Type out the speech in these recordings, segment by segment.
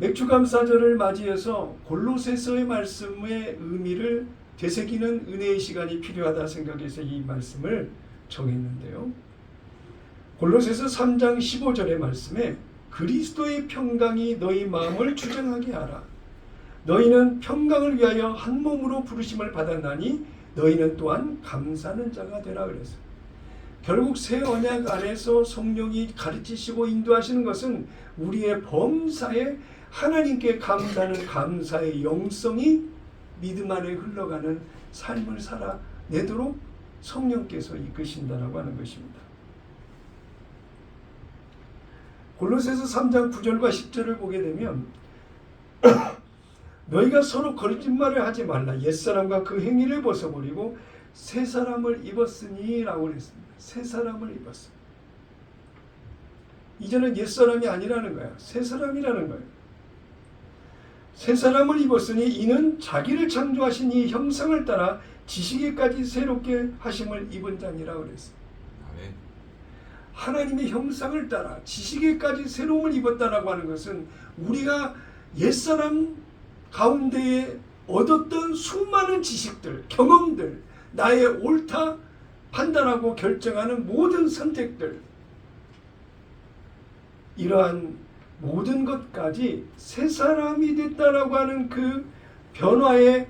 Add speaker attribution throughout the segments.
Speaker 1: 맥주감사절을 맞이해서 골로새서의 말씀의 의미를 되새기는 은혜의 시간이 필요하다 생각해서 이 말씀을 정했는데요. 골로새서 3장 15절의 말씀에 그리스도의 평강이 너희 마음을 주장하게 하라. 너희는 평강을 위하여 한 몸으로 부르심을 받았나니 너희는 또한 감사하는 자가 되라 그랬어요. 결국 새 언약 안에서 성령이 가르치시고 인도하시는 것은 우리의 범사에 하나님께 감사하는 감사의 영성이 믿음 안에 흘러가는 삶을 살아내도록 성령께서 이끄신다라고 하는 것입니다. 골로새서 3장 9절과 10절을 보게 되면 너희가 서로 거짓말을 하지 말라. 옛사람과 그 행위를 벗어버리고 새 사람을 입었으니 라고 그랬습니다. 새 사람을 입었습니다. 이제는 옛사람이 아니라는 거야. 새 사람이라는 거예요. 새 사람을 입었으니 이는 자기를 창조하신 이 형상을 따라 지식에까지 새롭게 하심을 입은 자니라 그랬어요. 아멘. 하나님의 형상을 따라 지식에까지 새로움을 입었다라고 하는 것은 우리가 옛사람 가운데에 얻었던 수많은 지식들, 경험들, 나의 옳다 판단하고 결정하는 모든 선택들, 이러한 모든 것까지 새 사람이 됐다라고 하는 그 변화의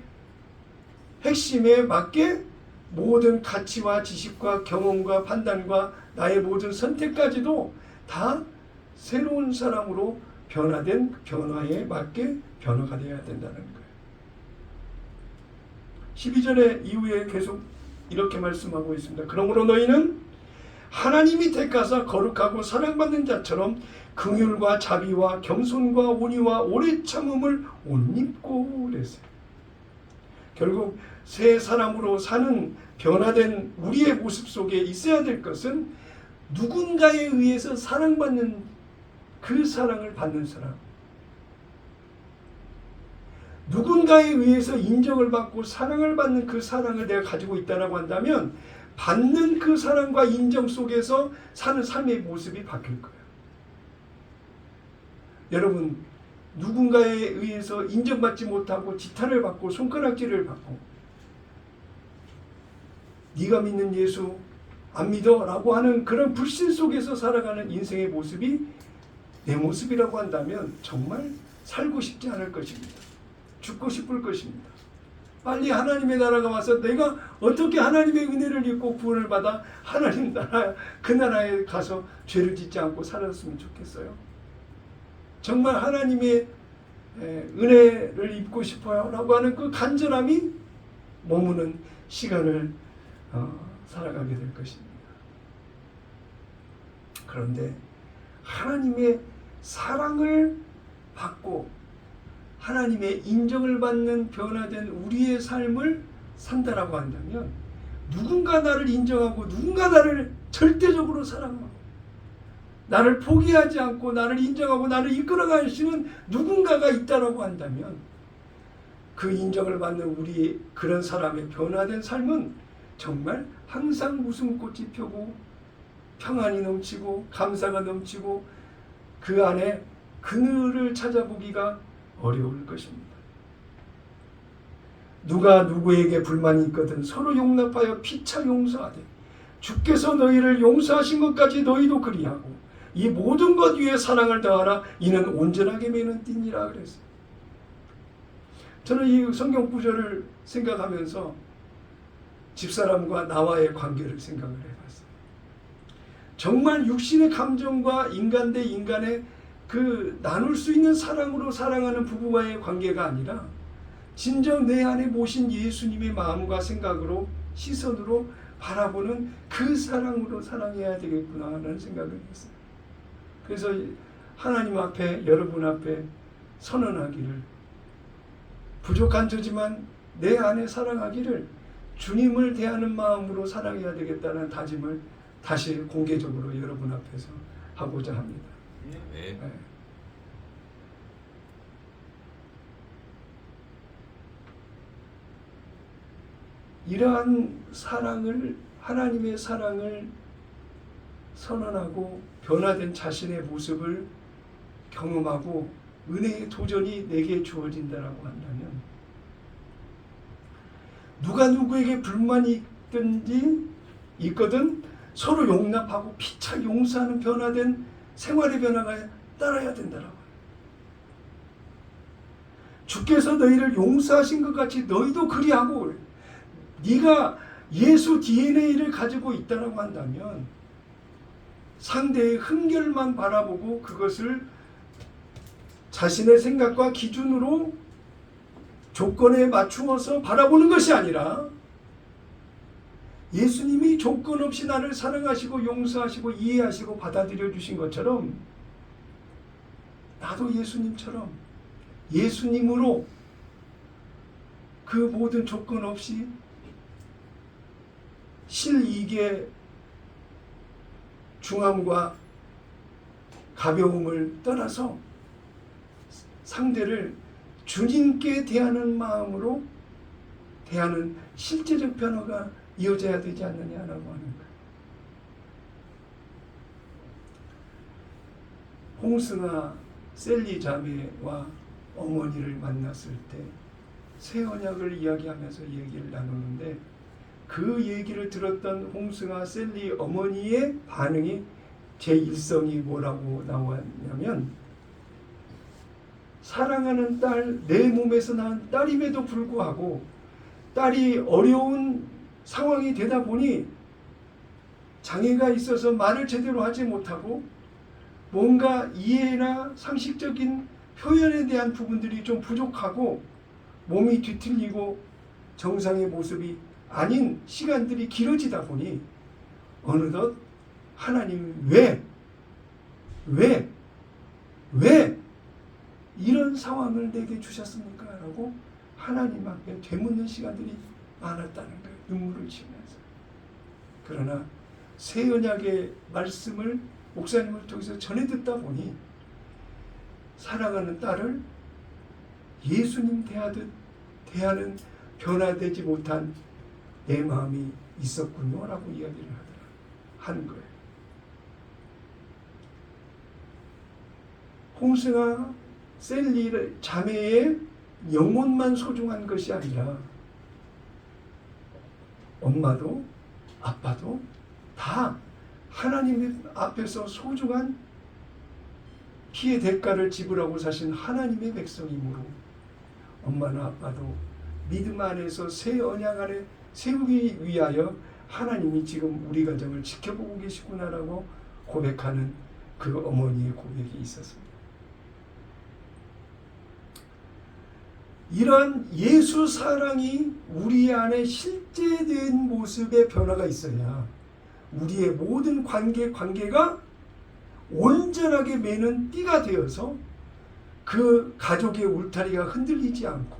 Speaker 1: 핵심에 맞게 모든 가치와 지식과 경험과 판단과 나의 모든 선택까지도 다 새로운 사람으로 변화된 변화에 맞게 변화가 되어야 된다는 거예요. 12절의 이후에 계속 이렇게 말씀하고 있습니다. 그러므로 너희는 하나님이 택하사 거룩하고 사랑받는 자처럼 긍휼과 자비와 겸손과 온유와 오래 참음을 옷 입고 그랬어요. 결국 새 사람으로 사는 변화된 우리의 모습 속에 있어야 될 것은 누군가에 의해서 사랑받는 그 사랑을 받는 사람, 누군가에 의해서 인정을 받고 사랑을 받는 그 사랑을 내가 가지고 있다고 한다면 받는 그 사랑과 인정 속에서 사는 삶의 모습이 바뀔 거예요. 여러분, 누군가에 의해서 인정받지 못하고 지탄을 받고 손가락질을 받고 네가 믿는 예수 안 믿어? 라고 하는 그런 불신 속에서 살아가는 인생의 모습이 내 모습이라고 한다면 정말 살고 싶지 않을 것입니다. 죽고 싶을 것입니다. 빨리 하나님의 나라가 와서 내가 어떻게 하나님의 은혜를 입고 구원을 받아 하나님 나라, 그 나라에 가서 죄를 짓지 않고 살았으면 좋겠어요. 정말 하나님의 은혜를 입고 싶어요 라고 하는 그 간절함이 머무는 시간을 살아가게 될 것입니다. 그런데 하나님의 사랑을 받고 하나님의 인정을 받는 변화된 우리의 삶을 산다라고 한다면 누군가 나를 인정하고 누군가 나를 절대적으로 사랑하고 나를 포기하지 않고 나를 인정하고 나를 이끌어가시는 누군가가 있다라고 한다면 그 인정을 받는 우리 그런 사람의 변화된 삶은 정말 항상 웃음꽃이 펴고 평안이 넘치고 감사가 넘치고 그 안에 그늘을 찾아보기가 어려울 것입니다. 누가 누구에게 불만이 있거든 서로 용납하여 피차 용서하되 주께서 너희를 용서하신 것까지 너희도 그리하고 이 모든 것 위에 사랑을 더하라 이는 온전하게 매는 띠니라 그랬어요. 저는 이 성경 구절을 생각하면서 집사람과 나와의 관계를 생각을 해봤어요. 정말 육신의 감정과 인간 대 인간의 그 나눌 수 있는 사랑으로 사랑하는 부부와의 관계가 아니라 진정 내 안에 모신 예수님의 마음과 생각으로 시선으로 바라보는 그 사랑으로 사랑해야 되겠구나 하는 생각을 했어요. 그래서 하나님 앞에 여러분 앞에 선언하기를 부족한 저지만 내 안에 사랑하기를 주님을 대하는 마음으로 사랑해야 되겠다는 다짐을 다시 공개적으로 여러분 앞에서 하고자 합니다. 네. 이러한 사랑을 하나님의 사랑을 선언하고 변화된 자신의 모습을 경험하고 은혜의 도전이 내게 주어진다라고 한다면, 누가 누구에게 불만이 있거든 서로 용납하고 피차 용서하는 변화된 생활의 변화가 따라야 된다라고. 주께서 너희를 용서하신 것 같이 너희도 그리하고, 네가 예수 DNA를 가지고 있다라고 한다면 상대의 흠결만 바라보고 그것을 자신의 생각과 기준으로 조건에 맞추어서 바라보는 것이 아니라, 예수님이 조건 없이 나를 사랑하시고 용서하시고 이해하시고 받아들여 주신 것처럼 나도 예수님처럼 예수님으로 그 모든 조건 없이 실이익의 중함과 가벼움을 떠나서 상대를 주님께 대하는 마음으로 대하는 실제적 변화가 이어져야 되지 않느냐라고 하는 거예요. 홍승아 셀리 자매와 어머니를 만났을 때 새 언약을 이야기하면서 얘기를 나누는데, 그 얘기를 들었던 홍승아 셀리 어머니의 반응이, 제 일성이 뭐라고 나왔냐면, 사랑하는 딸, 내 몸에서 낳은 딸임에도 불구하고 딸이 어려운 상황이 되다 보니 장애가 있어서 말을 제대로 하지 못하고 뭔가 이해나 상식적인 표현에 대한 부분들이 좀 부족하고 몸이 뒤틀리고 정상의 모습이 아닌 시간들이 길어지다 보니 어느덧 하나님 왜 이런 상황을 내게 주셨습니까? 라고 하나님 앞에 되묻는 시간들이 많았다는 거예요. 눈물을 치면서. 그러나 새 언약의 말씀을 목사님을 통해서 전해 듣다 보니 사랑하는 딸을 예수님 대하듯 대하는 변화되지 못한 내 마음이 있었군요 라고 이야기를 하는 거예요. 홍승아 셀리 자매의 영혼만 소중한 것이 아니라 엄마도 아빠도 다 하나님 앞에서 소중한 피의 대가를 지불하고 사신 하나님의 백성이므로 엄마나 아빠도 믿음 안에서 새 언약 안에 세우기 위하여 하나님이 지금 우리 가정을 지켜보고 계시구나라고 고백하는 그 어머니의 고백이 있었습니다. 이런 예수 사랑이 우리 안에 실제된 모습의 변화가 있어야 우리의 모든 관계가 온전하게 매는 띠가 되어서 그 가족의 울타리가 흔들리지 않고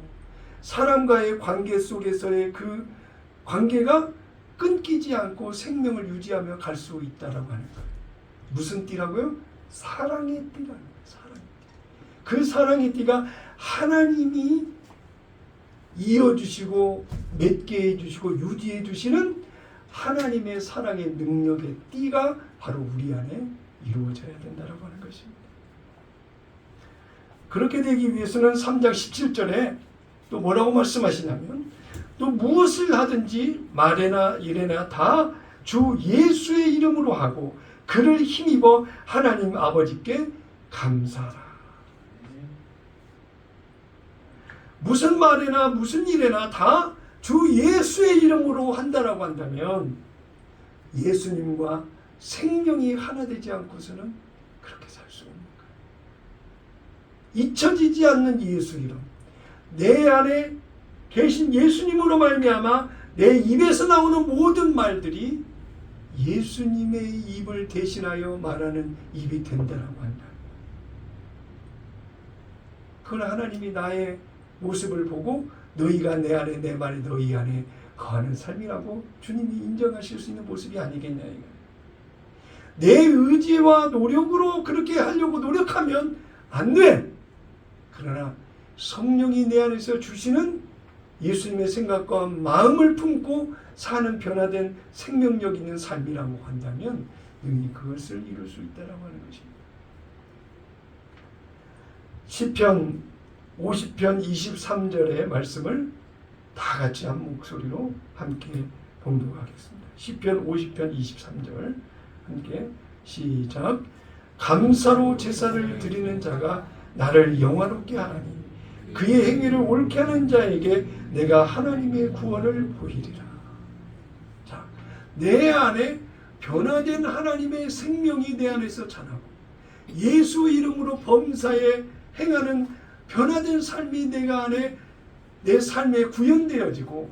Speaker 1: 사람과의 관계 속에서의 그 관계가 끊기지 않고 생명을 유지하며 갈 수 있다라고 하는 거예요. 무슨 띠라고요? 사랑의 띠라는 거예요. 사랑의 띠. 그 사랑의 띠가 하나님이 이어주시고 맺게 해주시고 유지해 주시는 하나님의 사랑의 능력의 띠가 바로 우리 안에 이루어져야 된다라고 하는 것입니다. 그렇게 되기 위해서는 3장 17절에 또 뭐라고 말씀하시냐면, 또 무엇을 하든지 말에나 일에나 다 주 예수의 이름으로 하고 그를 힘입어 하나님 아버지께 감사하라. 무슨 말이나 무슨 일이나 다 주 예수의 이름으로 한다라고 한다면 예수님과 생명이 하나 되지 않고서는 그렇게 살 수 없는 거예요. 잊혀지지 않는 예수 이름, 내 안에 계신 예수님으로 말미암아 내 입에서 나오는 모든 말들이 예수님의 입을 대신하여 말하는 입이 된다라고 한다. 그건 하나님이 나의 모습을 보고 너희가 내 안에 내 말이 너희 안에 거하는 삶이라고 주님이 인정하실 수 있는 모습이 아니겠냐 이거예요. 내 의지와 노력으로 그렇게 하려고 노력하면 안 돼. 그러나 성령이 내 안에서 주시는 예수님의 생각과 마음을 품고 사는 변화된 생명력 있는 삶이라고 한다면 능히 그것을 이룰 수 있다라고 하는 것입니다. 시편 50편 23절의 말씀을 다 같이 한 목소리로 함께 봉독하겠습니다. 시편 50편 23절 함께 시작. 감사로 제사를 드리는 자가 나를 영화롭게 하나니 그의 행위를 옳게 하는 자에게 내가 하나님의 구원을 보이리라. 자, 내 안에 변화된 하나님의 생명이 내 안에서 자라고 예수 이름으로 범사에 행하는 변화된 삶이 내가 안에 내 삶에 구현되어지고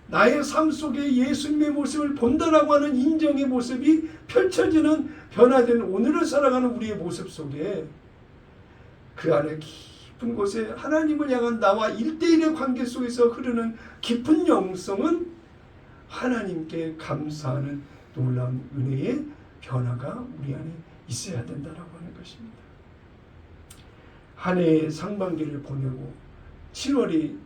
Speaker 1: 나의 삶 속에 예수님의 모습을 본다라고 하는 인정의 모습이 펼쳐지는 변화된 오늘을 살아가는 우리의 모습 속에 그 안에 깊은 곳에 하나님을 향한 나와 1대1의 관계 속에서 흐르는 깊은 영성은 하나님께 감사하는 놀라운 은혜의 변화가 우리 안에 있어야 된다라고 하는 것입니다. 한 해의 상반기를 보내고 7월이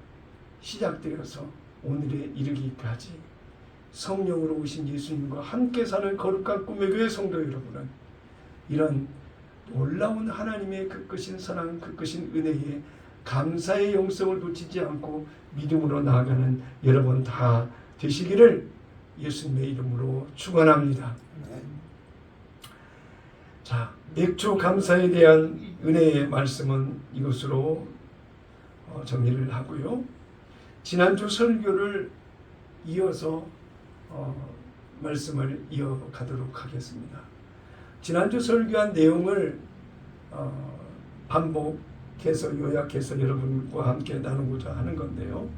Speaker 1: 시작되어서 오늘에 이르기까지 성령으로 오신 예수님과 함께 사는 거룩한 꿈의 교회 성도 여러분은 이런 놀라운 하나님의 그 크신 사랑, 그 크신 은혜에 감사의 영성을 놓치지 않고 믿음으로 나아가는 여러분 다 되시기를 예수님의 이름으로 축원합니다. 자, 맥주 감사에 대한 은혜의 말씀은 이것으로 정리를 하고요. 지난주 설교를 이어서 말씀을 이어가도록 하겠습니다. 지난주 설교한 내용을 반복해서 요약해서 여러분과 함께 나누고자 하는 건데요.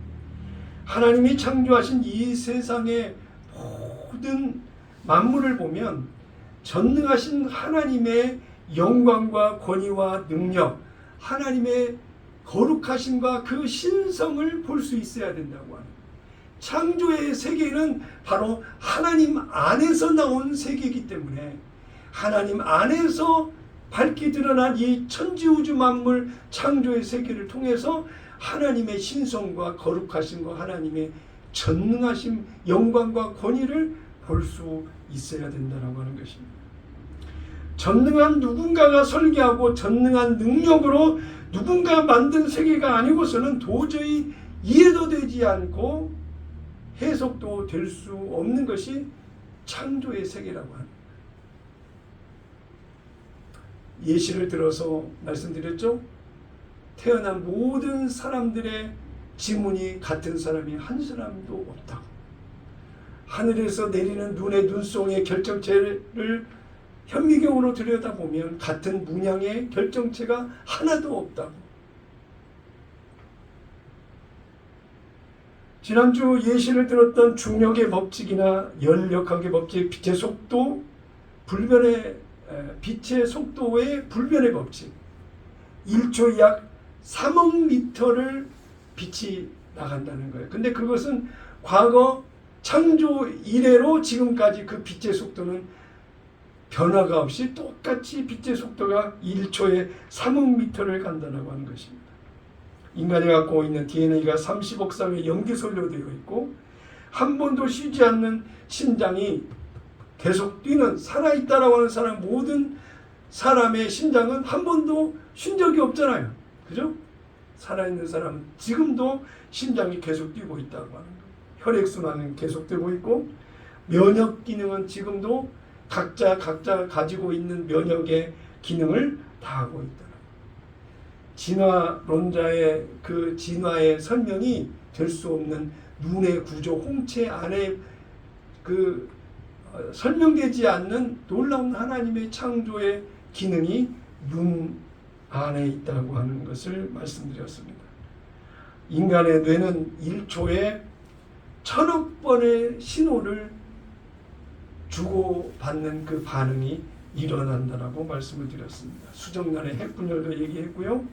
Speaker 1: 하나님이 창조하신 이 세상의 모든 만물을 보면 전능하신 하나님의 영광과 권위와 능력, 하나님의 거룩하심과 그 신성을 볼 수 있어야 된다고 하는 창조의 세계는 바로 하나님 안에서 나온 세계이기 때문에 하나님 안에서 밝게 드러난 이 천지우주 만물 창조의 세계를 통해서 하나님의 신성과 거룩하심과 하나님의 전능하심, 영광과 권위를 볼 수 있어야 된다고 하는 것입니다. 전능한 누군가가 설계하고 전능한 능력으로 누군가 만든 세계가 아니고서는 도저히 이해도 되지 않고 해석도 될 수 없는 것이 창조의 세계라고 합니다. 예시를 들어서 말씀드렸죠. 태어난 모든 사람들의 지문이 같은 사람이 한 사람도 없다고. 하늘에서 내리는 눈의 눈송이의 결정체를 현미경으로 들여다보면 같은 문양의 결정체가 하나도 없다고. 지난주 예시를 들었던 중력의 법칙이나 열역학의 법칙, 빛의 속도, 빛의 속도의 불변의 법칙, 1초에 약 3억 미터를 빛이 나간다는 거예요. 근데 그것은 과거 창조 이래로 지금까지 그 빛의 속도는 변화가 없이 똑같이 빛의 속도가 1초에 3억 미터를 간다고 하는 것입니다. 인간이 갖고 있는 DNA가 30억 쌍의 염기솔로 되어 있고 한 번도 쉬지 않는 심장이 계속 뛰는 살아있다라고 하는 사람 모든 사람의 심장은 한 번도 쉰 적이 없잖아요. 그죠? 살아있는 사람은 지금도 심장이 계속 뛰고 있다고 하는 거예요. 혈액순환은 계속되고 있고 면역 기능은 지금도 각자 가지고 있는 면역의 기능을 다 하고 있다. 진화론자의 그 진화의 설명이 될 수 없는 눈의 구조, 홍채 안에 그 설명되지 않는 놀라운 하나님의 창조의 기능이 눈 안에 있다고 하는 것을 말씀드렸습니다. 인간의 뇌는 1초에 1000억 번의 신호를 주고받는 그 반응이 일어난다라고 말씀을 드렸습니다. 수정란의 핵분열도 얘기했고요.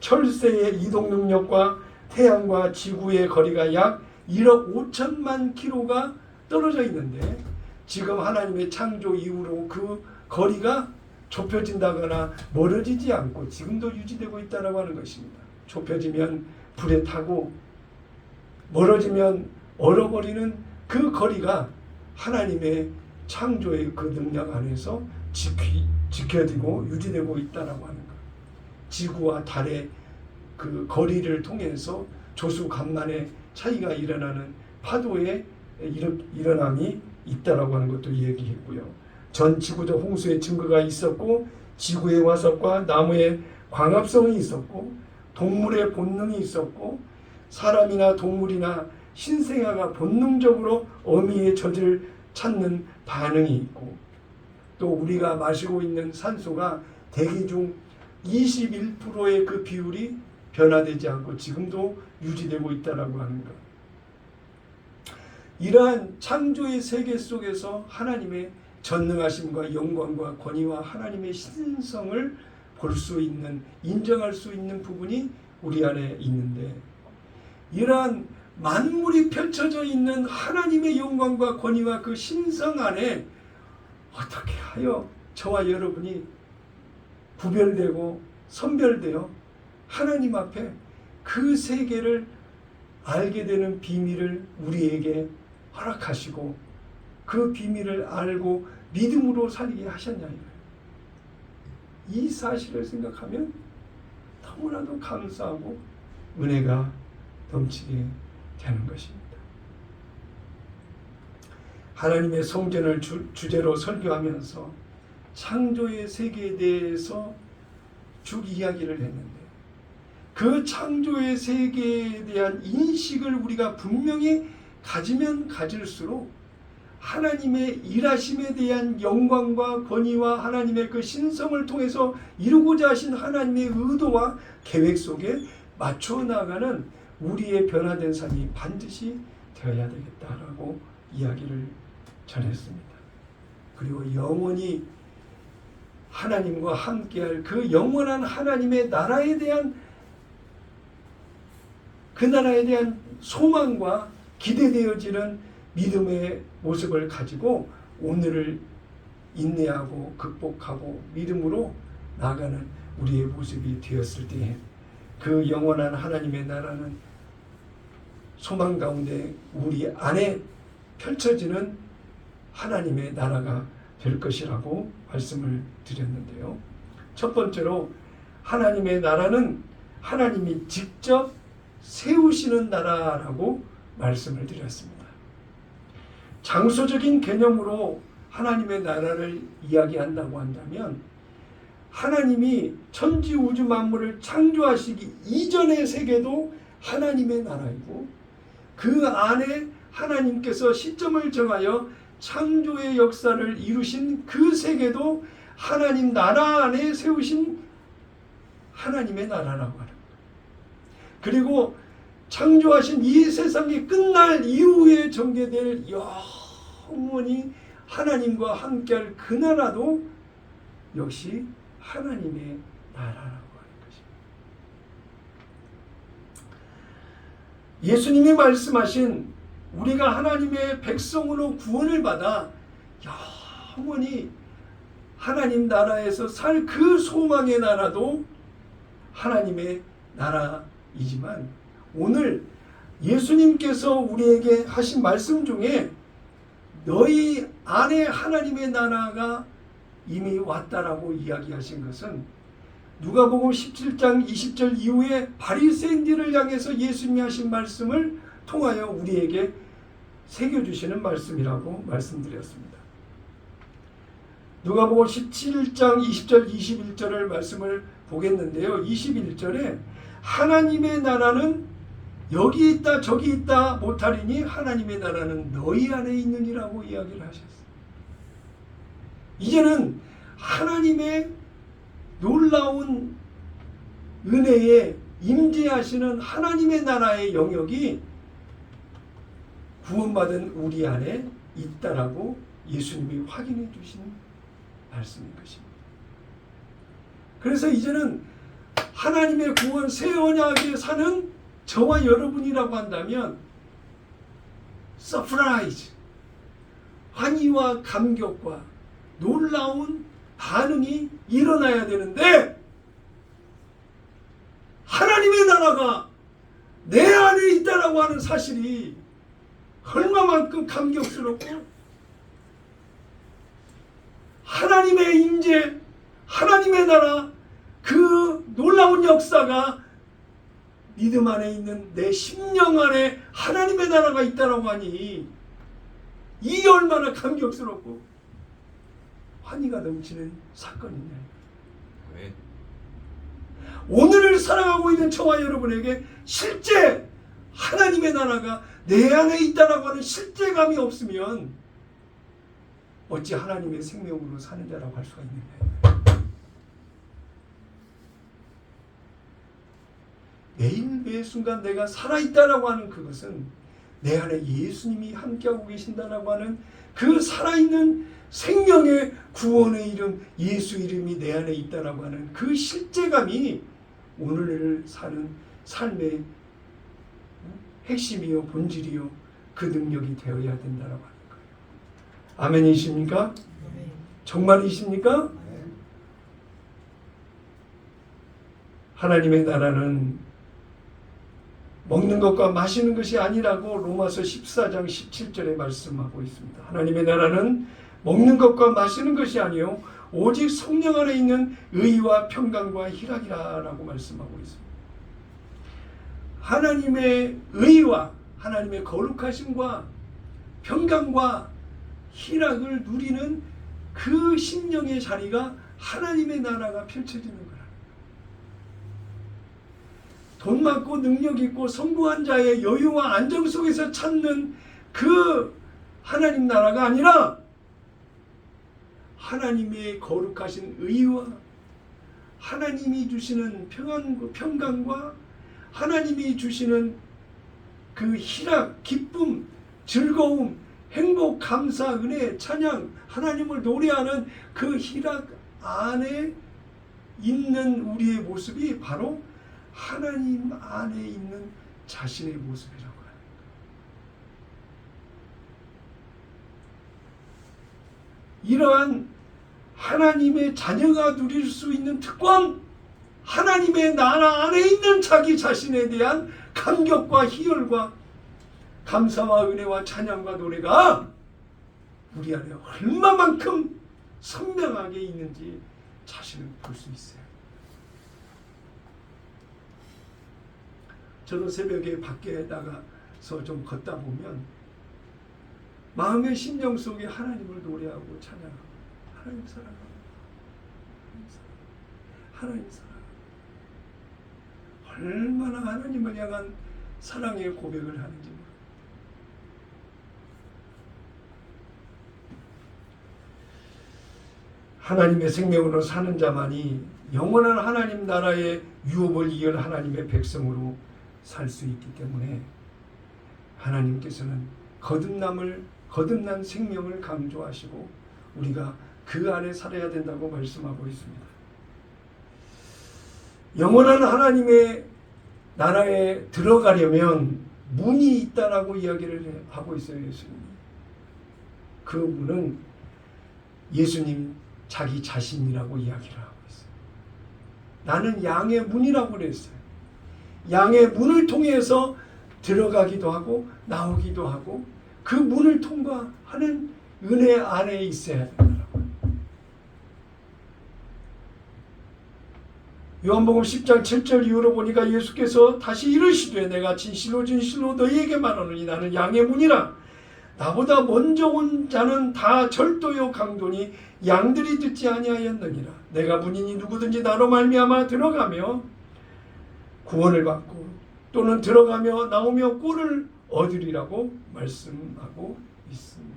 Speaker 1: 철새의 이동 능력과 태양과 지구의 거리가 약 1억 5천만 킬로가 떨어져 있는데 지금 하나님의 창조 이후로 그 거리가 좁혀진다거나 멀어지지 않고 지금도 유지되고 있다고 하는 것입니다. 좁혀지면 불에 타고 멀어지면 얼어버리는 그 거리가 하나님의 창조의 그 능력 안에서 지켜지고 유지되고 있다고 하는 것. 지구와 달의 그 거리를 통해서 조수간만의 차이가 일어나는 파도의 일어남이 있다라고 하는 것도 얘기했고요. 전 지구적 홍수의 증거가 있었고 지구의 화석과 나무의 광합성이 있었고 동물의 본능이 있었고 사람이나 동물이나 신생아가 본능적으로 어미의 젖을 찾는 반응이 있고 또 우리가 마시고 있는 산소가 대기 중 21%의 그 비율이 변화되지 않고 지금도 유지되고 있다라고 하는 것. 이러한 창조의 세계 속에서 하나님의 전능하심과 영광과 권위와 하나님의 신성을 볼 수 있는, 인정할 수 있는 부분이 우리 안에 있는데 이러한 만물이 펼쳐져 있는 하나님의 영광과 권위와 그 신성 안에 어떻게 하여 저와 여러분이 구별되고 선별되어 하나님 앞에 그 세계를 알게 되는 비밀을 우리에게 허락하시고 그 비밀을 알고 믿음으로 살게 하셨냐 이거예요. 이 사실을 생각하면 너무나도 감사하고 은혜가 넘치게 되는 것입니다. 하나님의 성전을 주제로 설교하면서 창조의 세계에 대해서 쭉 이야기를 했는데 그 창조의 세계에 대한 인식을 우리가 분명히 가지면 가질수록 하나님의 일하심에 대한 영광과 권위와 하나님의 그 신성을 통해서 이루고자 하신 하나님의 의도와 계획 속에 맞춰 나가는 우리의 변화된 삶이 반드시 되어야 되겠다라고 이야기를 전했습니다. 그리고 영원히 하나님과 함께할 그 영원한 하나님의 나라에 대한 그 나라에 대한 소망과 기대되어지는 믿음의 모습을 가지고 오늘을 인내하고 극복하고 믿음으로 나아가는 우리의 모습이 되었을 때에 그 영원한 하나님의 나라는 소망 가운데 우리 안에 펼쳐지는 하나님의 나라가 될 것이라고 말씀을 드렸는데요. 첫 번째로 하나님의 나라는 하나님이 직접 세우시는 나라라고 말씀을 드렸습니다. 장소적인 개념으로 하나님의 나라를 이야기한다고 한다면 하나님이 천지 우주 만물을 창조하시기 이전의 세계도 하나님의 나라이고 그 안에 하나님께서 시점을 정하여 창조의 역사를 이루신 그 세계도 하나님 나라 안에 세우신 하나님의 나라라고 하는 거예요. 그리고 창조하신 이 세상이 끝날 이후에 전개될 영원히 하나님과 함께할 그 나라도 역시 하나님의 나라라고 하는 것입니다. 예수님이 말씀하신 우리가 하나님의 백성으로 구원을 받아 영원히 하나님 나라에서 살 그 소망의 나라도 하나님의 나라이지만 오늘 예수님께서 우리에게 하신 말씀 중에 너희 안에 하나님의 나라가 이미 왔다라고 이야기하신 것은 누가복음 17장 20절 이후에 바리새인들을 향해서 예수님이 하신 말씀을 통하여 우리에게 새겨주시는 말씀이라고 말씀드렸습니다. 누가복음 17장 20절 21절을 말씀을 보겠는데요. 21절에 하나님의 나라는 여기 있다 저기 있다 못하리니 하나님의 나라는 너희 안에 있느니라고 이야기를 하셨어요. 이제는 하나님의 놀라운 은혜에 임재하시는 하나님의 나라의 영역이 구원받은 우리 안에 있다라고 예수님이 확인해 주신 말씀인 것입니다. 그래서 이제는 하나님의 구원 새 언약에 사는 저와 여러분이라고 한다면 서프라이즈, 환희와 감격과 놀라운 반응이 일어나야 되는데 하나님의 나라가 내 안에 있다라고 하는 사실이 얼마만큼 감격스럽고 하나님의 임재, 하나님의 나라, 그 놀라운 역사가 믿음 안에 있는 내 심령 안에 하나님의 나라가 있다라고 하니 이게 얼마나 감격스럽고 환희가 넘치는 사건이냐.
Speaker 2: 아멘.
Speaker 1: 오늘을 살아가고 있는 저와 여러분에게 실제 하나님의 나라가 내 안에 있다라고 하는 실제감이 없으면 어찌 하나님의 생명으로 사는 자라고 할 수가 있는가요? 매일 매 순간 내가 살아있다라고 하는 그것은 내 안에 예수님이 함께하고 계신다라고 하는 그 살아있는 생명의 구원의 이름 예수 이름이 내 안에 있다라고 하는 그 실제감이 오늘을 사는 삶의 핵심이요 본질이요 그 능력이 되어야 된다라고 하는 거예요. 아멘이십니까? 정말이십니까? 하나님의 나라는 먹는 것과 마시는 것이 아니라고 로마서 14장 17절에 말씀하고 있습니다. 하나님의 나라는 먹는 것과 마시는 것이 아니요 오직 성령 안에 있는 의와 평강과 희락이라고 말씀하고 있습니다. 하나님의 의와 하나님의 거룩하심과 평강과 희락을 누리는 그 심령의 자리가 하나님의 나라가 펼쳐지는 거라. 돈 많고 능력 있고 성공한 자의 여유와 안정 속에서 찾는 그 하나님 나라가 아니라 하나님의 거룩하신 의와 하나님이 주시는 평강과 하나님이 주시는 그 희락, 기쁨, 즐거움, 행복, 감사, 은혜, 찬양, 하나님을 노래하는 그 희락 안에 있는 우리의 모습이 바로 하나님 안에 있는 자신의 모습이라고 합니다. 이러한 하나님의 자녀가 누릴 수 있는 특권, 하나님의 나라 안에 있는 자기 자신에 대한 감격과 희열과 감사와 은혜와 찬양과 노래가 우리 안에 얼마만큼 선명하게 있는지 자신을 볼 수 있어요. 저도 새벽에 밖에 나가서 좀 걷다 보면 마음의 심령 속에 하나님을 노래하고 찬양하고 하나님 사랑하고 하나님 사랑하고 얼마나 하나님을 향한 사랑의 고백을 하는지 모릅니다. 하나님의 생명으로 사는 자만이 영원한 하나님 나라의 유업을 이을 하나님의 백성으로 살 수 있기 때문에 하나님께서는 거듭난 생명을 강조하시고 우리가 그 안에 살아야 된다고 말씀하고 있습니다. 영원한 하나님의 나라에 들어가려면 문이 있다라고 이야기를 하고 있어요. 예수님이. 그 문은 예수님 자기 자신이라고 이야기를 하고 있어요. 나는 양의 문이라고 그랬어요. 양의 문을 통해서 들어가기도 하고 나오기도 하고 그 문을 통과하는 은혜 안에 있어야 된다고. 요한복음 10장 7절 이후로 보니까 예수께서 다시 이르시되 내가 진실로 너희에게 말하노니 나는 양의 문이라. 나보다 먼저 온 자는 다 절도요 강도니 양들이 듣지 아니하였느니라. 내가 문이니 누구든지 나로 말미암아 들어가며 구원을 받고 또는 들어가며 나오며 꼴을 얻으리라고 말씀하고 있습니다.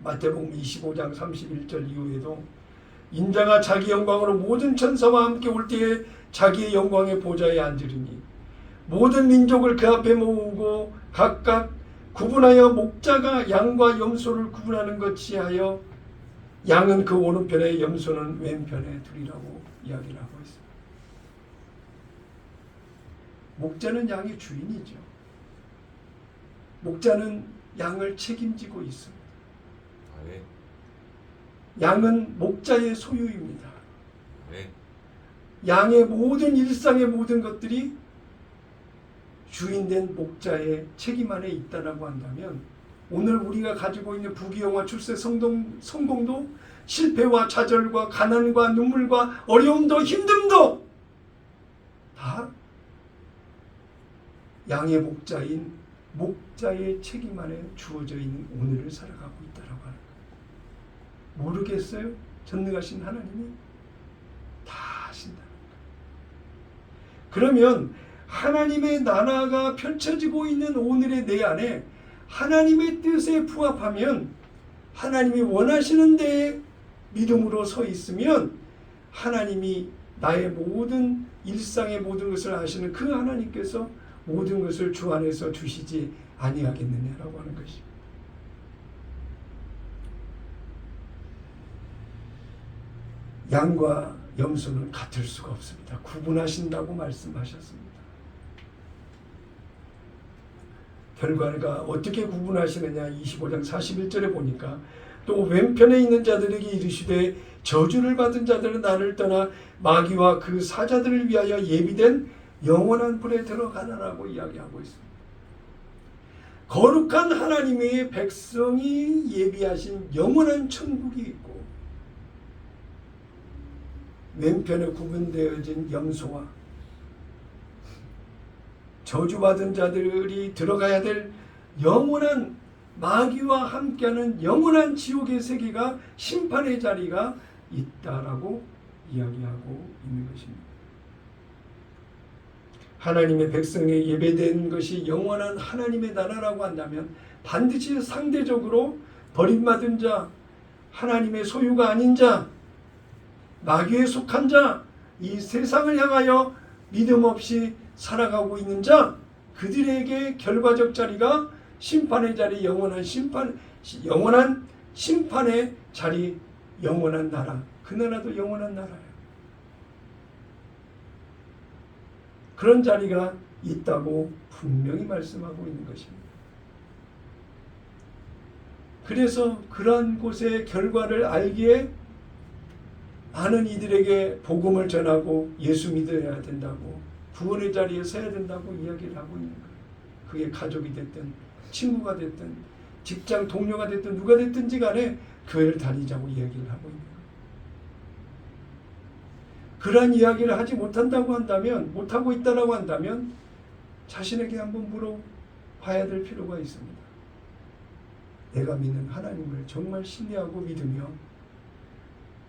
Speaker 1: 마태복음 25장 31절 이후에도 인자가 자기 영광으로 모든 천사와 함께 올 때에 자기의 영광의 보좌에 앉으리니 모든 민족을 그 앞에 모으고 각각 구분하여 목자가 양과 염소를 구분하는 것이 하여 양은 그 오른편에 염소는 왼편에 두리라고 이야기를 하고 있습니다. 목자는 양의 주인이죠. 목자는 양을 책임지고 있습니다.
Speaker 2: 네.
Speaker 1: 양은 목자의 소유입니다.
Speaker 2: 네.
Speaker 1: 양의 모든 일상의 모든 것들이 주인된 목자의 책임 안에 있다라고 한다면 오늘 우리가 가지고 있는 부귀영화 출세 성공도 실패와 좌절과 가난과 눈물과 어려움도 힘듦도 다 양의 목자인 목자의 책임 안에 주어져 있는 오늘을 살아가고 있다라고 하는 거예요. 모르겠어요? 전능하신 하나님이 다 아신다는 거예요. 그러면 하나님의 나라가 펼쳐지고 있는 오늘의 내 안에 하나님의 뜻에 부합하면, 하나님이 원하시는 데에 믿음으로 서 있으면 하나님이 나의 모든 일상의 모든 것을 아시는 그 하나님께서 모든 것을 주 안에서 주시지 아니하겠느냐라고 하는 것입니다. 양과 염소는 같을 수가 없습니다. 구분하신다고 말씀하셨습니다. 결과가 어떻게 구분하시느냐, 25장 41절에 보니까 또 왼편에 있는 자들에게 이르시되 저주를 받은 자들은 나를 떠나 마귀와 그 사자들을 위하여 예비된 영원한 불에 들어가라라고 이야기하고 있습니다. 거룩한 하나님의 백성이 예비하신 영원한 천국이 있고, 왼편에 구분되어진 염소와 저주받은 자들이 들어가야 될 영원한 마귀와 함께하는 영원한 지옥의 세계가, 심판의 자리가 있다라고 이야기하고 있는 것입니다. 하나님의 백성에 예배된 것이 영원한 하나님의 나라라고 한다면 반드시 상대적으로 버림받은 자, 하나님의 소유가 아닌 자, 마귀에 속한 자, 이 세상을 향하여 믿음 없이 살아가고 있는 자, 그들에게 결과적 자리가 심판의 자리, 영원한 심판의 자리, 영원한 나라. 그 나라도 영원한 나라예요. 그런 자리가 있다고 분명히 말씀하고 있는 것입니다. 그래서 그러한 곳의 결과를 알기에 많은 이들에게 복음을 전하고 예수 믿어야 된다고, 구원의 자리에 서야 된다고 이야기를 하고 있는 거예요. 그게 가족이 됐든 친구가 됐든 직장 동료가 됐든 누가 됐든지 간에 교회를 다니자고 이야기를 하고 있는 거예요. 그러한 이야기를 하지 못한다고 한다면, 못하고 있다라고 한다면 자신에게 한번 물어봐야 될 필요가 있습니다. 내가 믿는 하나님을 정말 신뢰하고 믿으며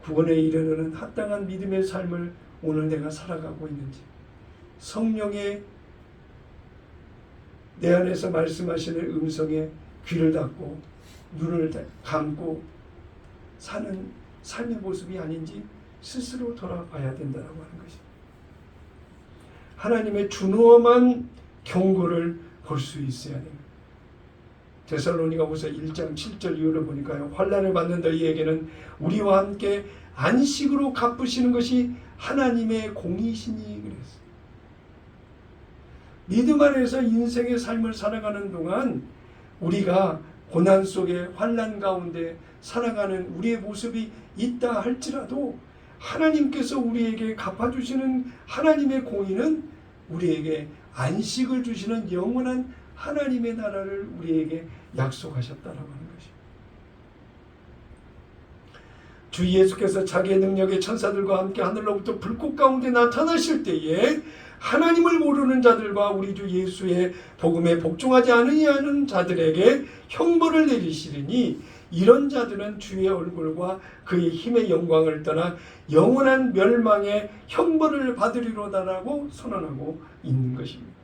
Speaker 1: 구원에 이르는 합당한 믿음의 삶을 오늘 내가 살아가고 있는지, 성령의 내 안에서 말씀하시는 음성에 귀를 닫고 눈을 감고 사는 삶의 모습이 아닌지 스스로 돌아봐야 된다고 하는 것입니다. 하나님의 준엄한 경고를 볼 수 있어야 됩니다. 데살로니가후서 1장 7절 이후를 보니까요, 환난을 받는 너희에게는 우리와 함께 안식으로 갚으시는 것이 하나님의 공이시니 그랬어요. 믿음 안에서 인생의 삶을 살아가는 동안 우리가 고난 속에 환난 가운데 살아가는 우리의 모습이 있다 할지라도 하나님께서 우리에게 갚아주시는 하나님의 공의는 우리에게 안식을 주시는 영원한 하나님의 나라를 우리에게 약속하셨다라고 하는 것입니다. 주 예수께서 자기의 능력의 천사들과 함께 하늘로부터 불꽃 가운데 나타나실 때에 하나님을 모르는 자들과 우리 주 예수의 복음에 복종하지 않으려는 자들에게 형벌을 내리시리니 이런 자들은 주의 얼굴과 그의 힘의 영광을 떠나 영원한 멸망의 형벌을 받으리로다라고 선언하고 있는 것입니다.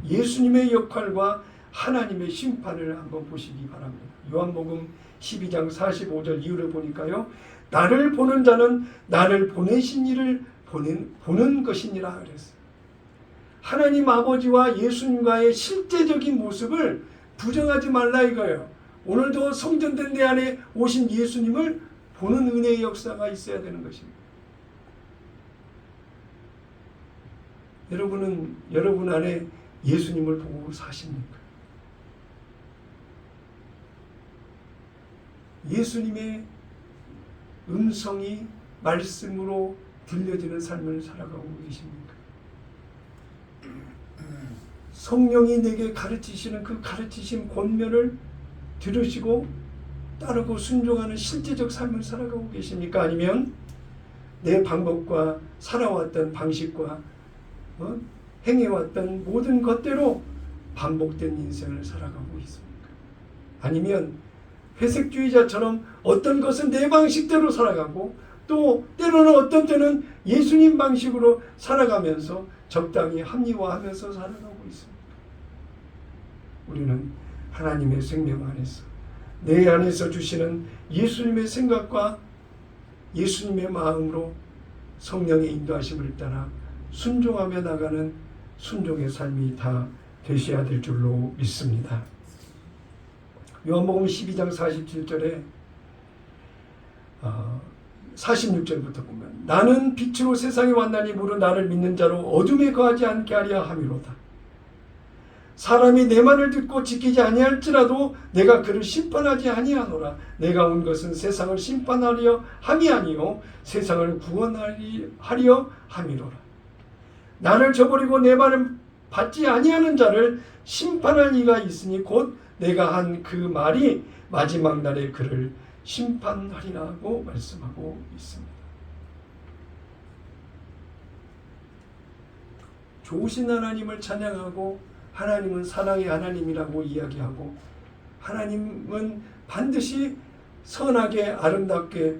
Speaker 1: 예수님의 역할과 하나님의 심판을 한번 보시기 바랍니다. 요한복음 12장 45절 이후를 보니까요, 나를 보는 자는 나를 보내신 이를 보는 것이니라 그랬어요. 하나님 아버지와 예수님과의 실제적인 모습을 부정하지 말라 이거예요. 오늘도 성전된 내 안에 오신 예수님을 보는 은혜의 역사가 있어야 되는 것입니다. 여러분은 여러분 안에 예수님을 보고 사십니까? 예수님의 음성이 말씀으로 들려지는 삶을 살아가고 계십니까? 성령이 내게 가르치시는 그 가르치심 권면을 들으시고 따르고 순종하는 실제적 삶을 살아가고 계십니까? 아니면 내 방법과 살아왔던 방식과 행해왔던 모든 것대로 반복된 인생을 살아가고 있습니까? 아니면 회색주의자처럼 어떤 것은 내 방식대로 살아가고 또 때로는 어떤 때는 예수님 방식으로 살아가면서 적당히 합리화하면서 살아가고 있습니다. 우리는 하나님의 생명 안에서 내 안에서 주시는 예수님의 생각과 예수님의 마음으로 성령의 인도하심을 따라 순종하며 나가는 순종의 삶이 다 되셔야 될 줄로 믿습니다. 요한복음 12장 47절에 46절부터 보면 나는 빛으로 세상에 왔나니 무릇 나를 믿는 자로 어둠에 거하지 않게 하려 함이로다. 사람이 내 말을 듣고 지키지 아니할지라도 내가 그를 심판하지 아니하노라. 내가 온 것은 세상을 심판하려 함이 아니요 세상을 구원하려 함이로라. 나를 저버리고 내 말을 받지 아니하는 자를 심판할 이가 있으니 곧 내가 한 그 말이 마지막 날에 그를 심판하리라고 말씀하고 있습니다. 좋으신 하나님을 찬양하고 하나님은 사랑의 하나님이라고 이야기하고 하나님은 반드시 선하게 아름답게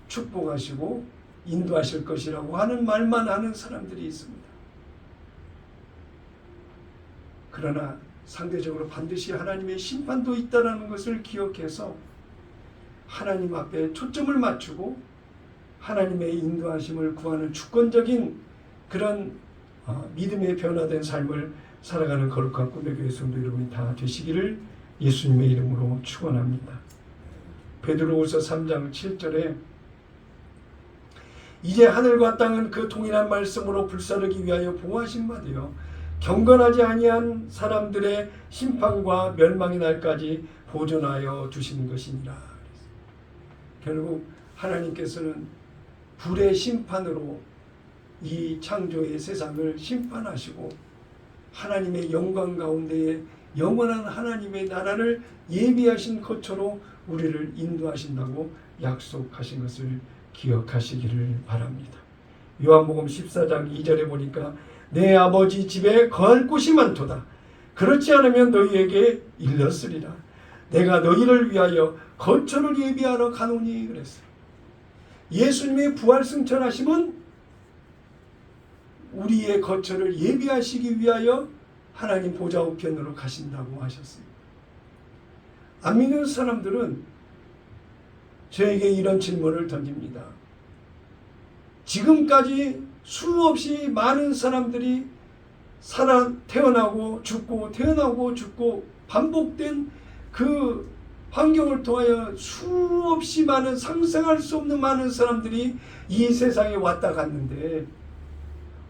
Speaker 1: 축복하시고 인도하실 것이라고 하는 말만 하는 사람들이 있습니다. 그러나 상대적으로 반드시 하나님의 심판도 있다는 것을 기억해서 하나님 앞에 초점을 맞추고 하나님의 인도하심을 구하는 주권적인 그런 믿음의 변화된 삶을 살아가는 거룩한 꿈의 교회 성도 여러분이 다 되시기를 예수님의 이름으로 축원합니다. 베드로후서 3장 7절에 이제 하늘과 땅은 그 동일한 말씀으로 불사르기 위하여 보호하신 바 되어 경건하지 아니한 사람들의 심판과 멸망의 날까지 보존하여 두시는 것이니라. 결국 하나님께서는 불의 심판으로 이 창조의 세상을 심판하시고 하나님의 영광 가운데에 영원한 하나님의 나라를 예비하신 것처럼 우리를 인도하신다고 약속하신 것을 기억하시기를 바랍니다. 요한복음 14장 2절에 보니까 내 아버지 집에 거할 곳이 많도다. 그렇지 않으면 너희에게 일렀으리라. 내가 너희를 위하여 거처를 예비하러 가노니 그랬어요. 예수님의 부활승천하심은 우리의 거처를 예비하시기 위하여 하나님 보좌 우편으로 가신다고 하셨습니다. 안 믿는 사람들은 저에게 이런 질문을 던집니다. 지금까지 수없이 많은 사람들이 태어나고 죽고 태어나고 죽고 반복된 그 환경을 통하여 수없이 많은 상상할 수 없는 많은 사람들이 이 세상에 왔다 갔는데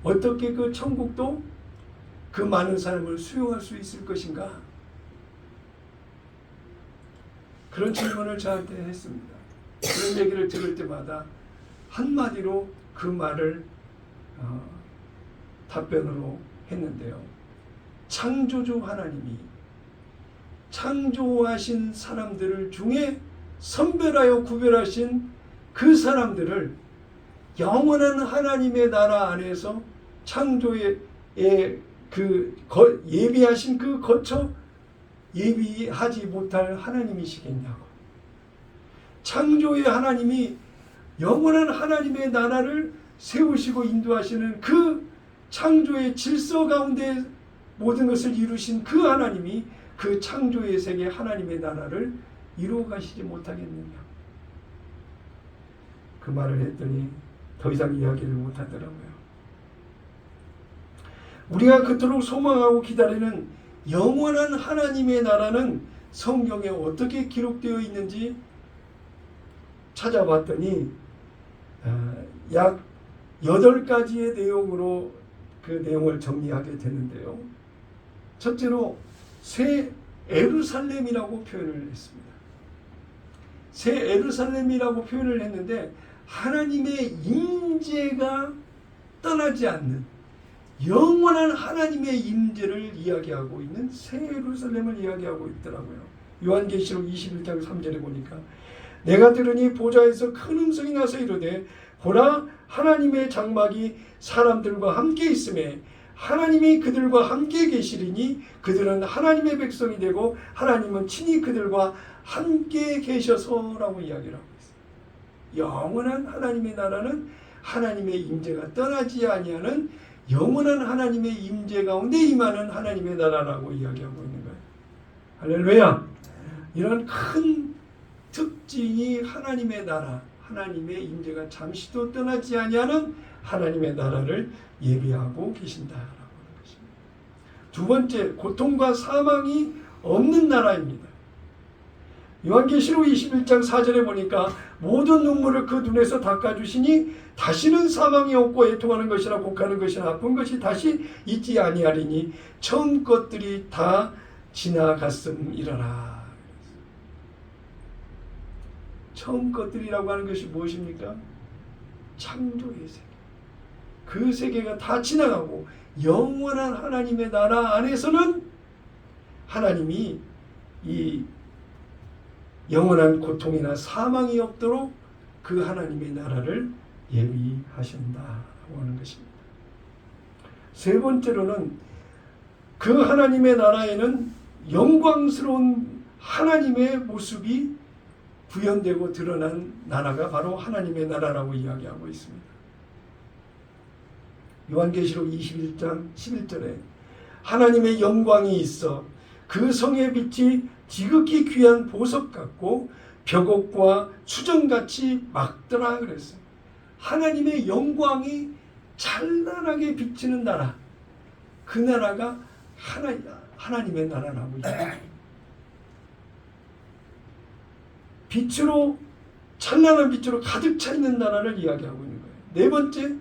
Speaker 1: 어떻게 그 천국도 그 많은 사람을 수용할 수 있을 것인가? 그런 질문을 저한테 했습니다. 그런 얘기를 들을 때마다 한마디로 그 말을 답변으로 했는데요. 창조주 하나님이 창조하신 사람들을 중에 선별하여 구별하신 그 사람들을 영원한 하나님의 나라 안에서 창조의 예비하신 그 거처 예비하지 못할 하나님이시겠냐고. 창조의 하나님이 영원한 하나님의 나라를 세우시고 인도하시는 그 창조의 질서 가운데 모든 것을 이루신 그 하나님이 그 창조의 세계 하나님의 나라를 이루어 가시지 못하겠느냐. 그 말을 했더니 더 이상 이야기를 못하더라고요. 우리가 그토록 소망하고 기다리는 영원한 하나님의 나라는 성경에 어떻게 기록되어 있는지 찾아봤더니 약 8가지의 내용으로 그 내용을 정리하게 되는데요. 첫째로 새 에루살렘이라고 표현을 했습니다. 새 에루살렘이라고 표현을 했는데 하나님의 임재가 떠나지 않는 영원한 하나님의 임재를 이야기하고 있는 새 예루살렘을 이야기하고 있더라고요. 요한계시록 21장 3절에 보니까 내가 들으니 보좌에서 큰 음성이 나서 이르되 보라 하나님의 장막이 사람들과 함께 있음에 하나님이 그들과 함께 계시리니 그들은 하나님의 백성이 되고 하나님은 친히 그들과 함께 계셔서라고 이야기를 하고 있어요. 영원한 하나님의 나라는 하나님의 임재가 떠나지 아니하는 영원한 하나님의 임재 가운데 임하는 하나님의 나라라고 이야기하고 있는 거예요. 할렐루야. 이런 큰 특징이 하나님의 나라, 하나님의 임재가 잠시도 떠나지 아니하는 하나님의 나라를 예비하고 계신다라고 하는 것입니다. 두 번째, 고통과 사망이 없는 나라입니다. 요한계시록 21장 4절에 보니까 모든 눈물을 그 눈에서 닦아주시니 다시는 사망이 없고 애통하는 것이나 곡하는 것이나 아픈 것이 다시 있지 아니하리니 처음 것들이 다 지나갔음이라라. 처음 것들이라고 하는 것이 무엇입니까? 창조의 세계. 그 세계가 다 지나가고 영원한 하나님의 나라 안에서는 하나님이 이 영원한 사망이 없도록 그 하나님의 나라를 예비하신다라고 하는 것입니다. 세 번째로는 그 하나님의 나라에는 영광스러운 하나님의 모습이 구현되고 드러난 나라가 바로 하나님의 나라라고 이야기하고 있습니다. 요한계시록 21장 11절에 하나님의 영광이 있어 그 성의 빛이 지극히 귀한 보석 같고 벽옥과 수정같이 막더라 그랬어요. 하나님의 영광이 찬란하게 비치는 나라, 그 나라가 하나님의 나라라고 이야기합니다. 빛으로 찬란한 빛으로 가득 차 있는 나라를 이야기하고 있는 거예요. 네 번째,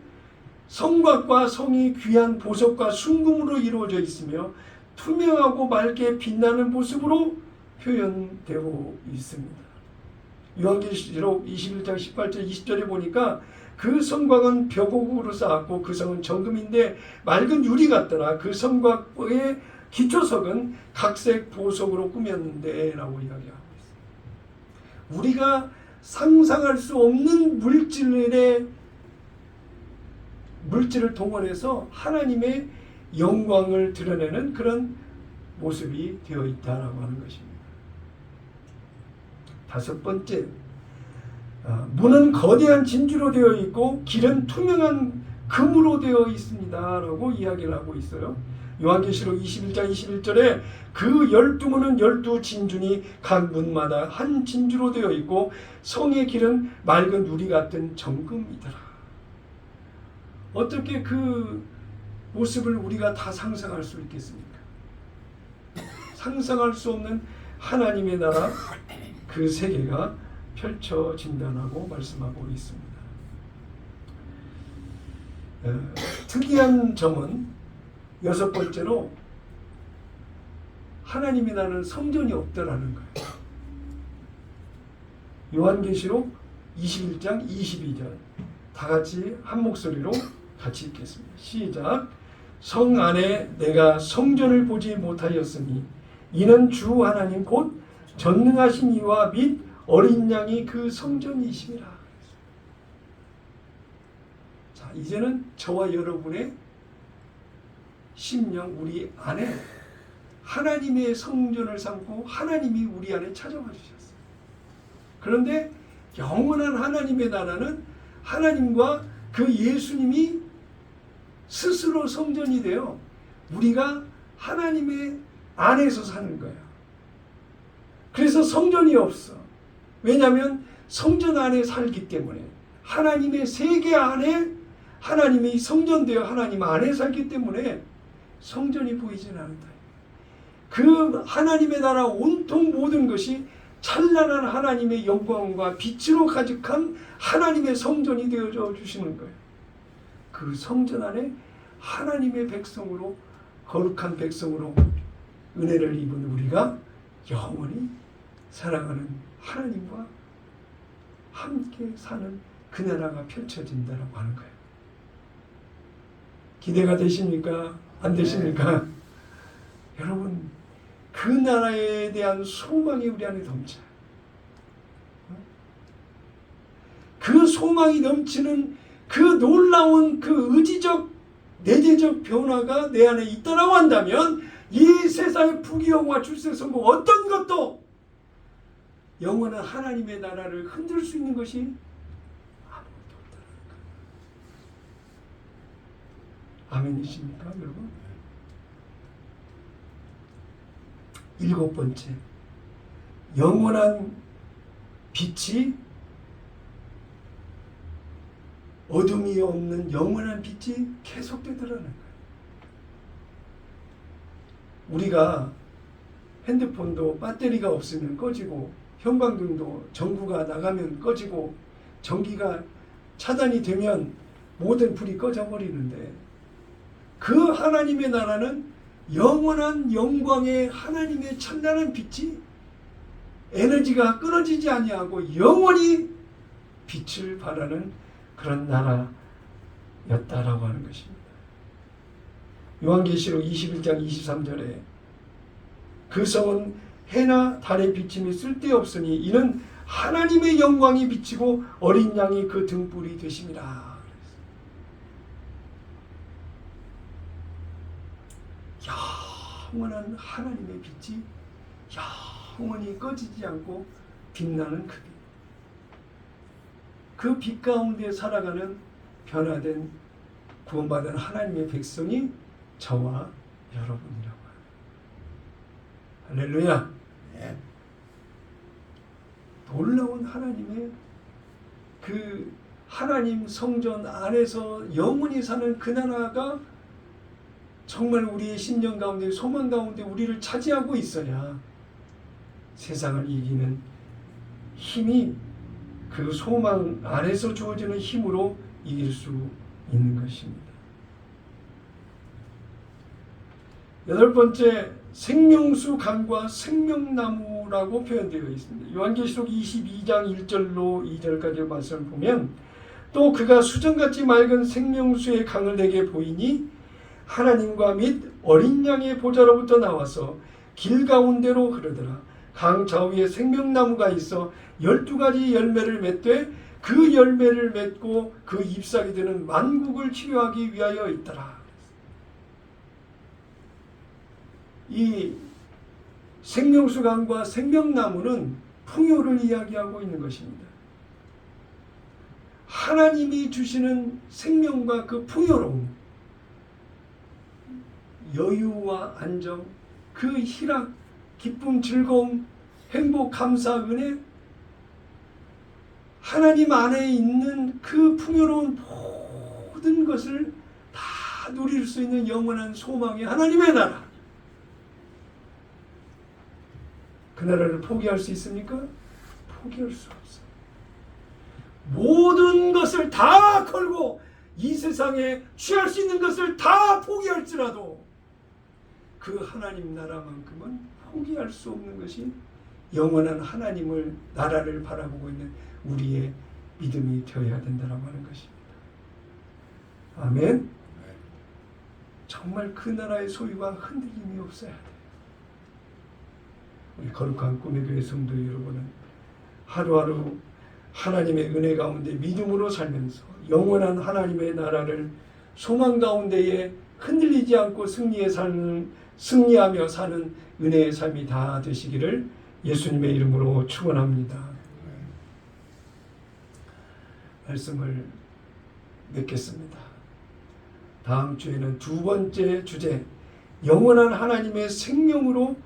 Speaker 1: 성곽과 성이 귀한 보석과 순금으로 이루어져 있으며 투명하고 맑게 빛나는 모습으로 표현되고 있습니다. 요한계시록 21장 18절 20절에 보니까 그 성곽은 벽옥으로 쌓았고 그 성은 정금인데 맑은 유리 같더라. 그 성곽의 기초석은 각색 보석으로 꾸몄는데 라고 이야기하고 있습니다. 우리가 상상할 수 없는 물질을 동원해서 하나님의 영광을 드러내는 그런 모습이 되어 있다라고 하는 것입니다. 다섯 번째, 문은 거대한 진주로 되어 있고 길은 투명한 금으로 되어 있습니다라고 이야기를 하고 있어요. 요한계시록 21장 21절에 그 12문은 12진주니 각 문마다 한 진주로 되어 있고 성의 길은 맑은 유리 같은 정금이더라. 어떻게 그 모습을 우리가 다 상상할 수 있겠습니까? 상상할 수 없는 하나님의 나라, 그 세계가 펼쳐진다고 말씀하고 있습니다. 특이한 점은 여섯 번째로 하나님의 나라는 성전이 없더라는 거예요. 요한계시록 21장 22절 다 같이 한 목소리로 같이 읽겠습니다. 시작. 성 안에 내가 성전을 보지 못하였으니 이는 주 하나님 곧 전능하신 이와 및 어린 양이 그 성전이심이라. 자, 이제는 저와 여러분의 심령 우리 안에 하나님의 성전을 삼고 하나님이 우리 안에 찾아와 주셨어요. 그런데 영원한 하나님의 나라는 하나님과 그 예수님이 스스로 성전이 되어 우리가 하나님의 안에서 사는 거예요. 그래서 성전이 없어. 왜냐하면 성전 안에 살기 때문에 하나님의 세계 안에 하나님이 성전되어 하나님 안에 살기 때문에 성전이 보이지는 않는다. 그 하나님의 나라 온통 모든 것이 찬란한 하나님의 영광과 빛으로 가득한 하나님의 성전이 되어져 주시는 거예요. 그 성전 안에 하나님의 백성으로 거룩한 백성으로 은혜를 입은 우리가 영원히 사랑하는 하나님과 함께 사는 그 나라가 펼쳐진다라고 하는 거예요. 기대가 되십니까? 안 되십니까? 여러분, 그 나라에 대한 소망이 우리 안에 넘쳐요. 그 소망이 넘치는 그 놀라운 그 의지적 내재적 변화가 내 안에 있다라고 한다면 이 세상의 부귀영화 출세성공 어떤 것도 영원한 하나님의 나라를 흔들 수 있는 것이 아무것도 없다는 거예요. 아멘이십니까 여러분? 7번째, 영원한 빛이 어둠이 없는 영원한 빛이 계속되더라는 거예요. 우리가 핸드폰도 배터리가 없으면 꺼지고 형광등도 전구가 나가면 꺼지고 전기가 차단이 되면 모든 불이 꺼져버리는데 그 하나님의 나라는 영원한 영광의 하나님의 찬란한 빛이 에너지가 끊어지지 아니하고 영원히 빛을 발하는 그런 나라였다라고 하는 것입니다. 요한계시록 21장 23절에 그 성은 해나 달의 비침이 쓸데없으니 이는 하나님의 영광이 비치고 어린 양이 그 등불이 되심이라. 영원한 하나님의 빛이 영원히 꺼지지 않고 빛나는 그 빛. 그 빛 가운데 살아가는 변화된 구원받은 하나님의 백성이 저와 여러분이라고 합니다. 할렐루야. 네. 놀라운 하나님의 그 하나님 성전 안에서 영원히 사는 그 나라가 정말 우리의 심령 가운데 소망 가운데 우리를 차지하고 있어야 세상을 이기는 힘이 그 소망 안에서 주어지는 힘으로 이길 수 있는 것입니다. 8번째, 생명수 강과 생명나무라고 표현되어 있습니다. 요한계시록 22장 1절로 2절까지 말씀을 보면 또 그가 수정같이 맑은 생명수의 강을 내게 보이니 하나님과 및 어린 양의 보좌로부터 나와서 길 가운데로 흐르더라. 강 좌우에 생명나무가 있어 12가지 열매를 맺되 그 열매를 맺고 그 잎사귀 되는 만국을 치료하기 위하여 있더라. 이 생명수강과 생명나무는 풍요를 이야기하고 있는 것입니다. 하나님이 주시는 생명과 그 풍요로움, 여유와 안정, 그 희락, 기쁨, 즐거움, 행복, 감사, 은혜, 하나님 안에 있는 그 풍요로운 모든 것을 다 누릴 수 있는 영원한 소망이 하나님의 나라. 그 나라를 포기할 수 있습니까? 포기할 수 없어요. 모든 것을 다 걸고 이 세상에 취할 수 있는 것을 다 포기할지라도 그 하나님 나라만큼은 포기할 수 없는 것이 영원한 하나님을 나라를 바라보고 있는 우리의 믿음이 되어야 된다고 하는 것입니다. 아멘. 정말 그 나라의 소유가 흔들림이 없어야 돼요. 우리 거룩한 꿈의 교회 성도 여러분은 하루하루 하나님의 은혜 가운데 믿음으로 살면서 영원한 하나님의 나라를 소망 가운데에 흔들리지 않고 승리하며 사는 은혜의 삶이 다 되시기를 예수님의 이름으로 축원합니다. 말씀을 맺겠습니다. 다음 주에는 2번째 주제, 영원한 하나님의 생명으로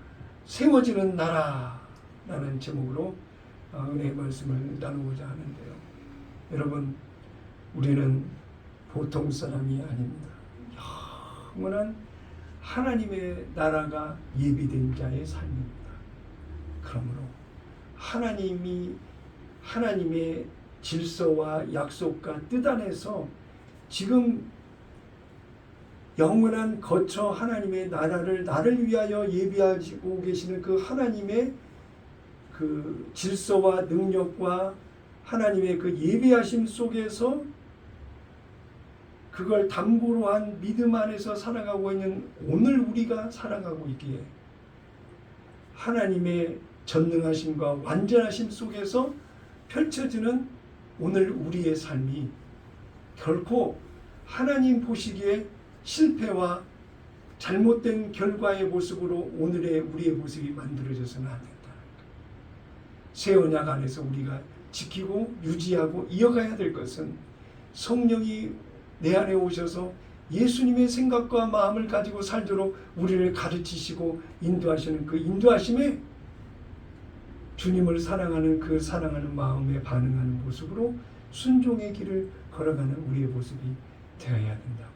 Speaker 1: 세워지는 나라라는 제목으로 은혜의 말씀을 나누고자 하는데요. 여러분, 우리는 보통 사람이 아닙니다. 영원한 하나님의 나라가 예비된 자의 삶입니다. 그러므로 하나님의 질서와 약속과 뜻 안에서 지금 영원한 거처 하나님의 나라를 나를 위하여 예비하시고 계시는 그 하나님의 그 질서와 능력과 하나님의 그 예비하심 속에서 그걸 담보로 한 믿음 안에서 살아가고 있는 오늘 우리가 살아가고 있기에 하나님의 전능하심과 완전하심 속에서 펼쳐지는 오늘 우리의 삶이 결코 하나님 보시기에 실패와 잘못된 결과의 모습으로 오늘의 우리의 모습이 만들어져서는 안 된다. 새 언약 안에서 우리가 지키고 유지하고 이어가야 될 것은 성령이 내 안에 오셔서 예수님의 생각과 마음을 가지고 살도록 우리를 가르치시고 인도하시는 그 인도하심에 주님을 사랑하는 그 사랑하는 마음에 반응하는 모습으로 순종의 길을 걸어가는 우리의 모습이 되어야 된다고.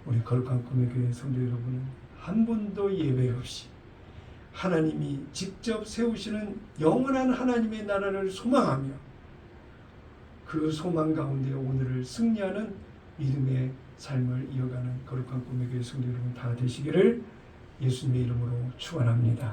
Speaker 1: 우리 거룩한 꿈의 교회 성도 여러분은 한 분도 예외 없이 하나님이 직접 세우시는 영원한 하나님의 나라를 소망하며 그 소망 가운데 오늘을 승리하는 믿음의 삶을 이어가는 거룩한 꿈의 교회 성도 여러분 다 되시기를 예수님의 이름으로 축원합니다.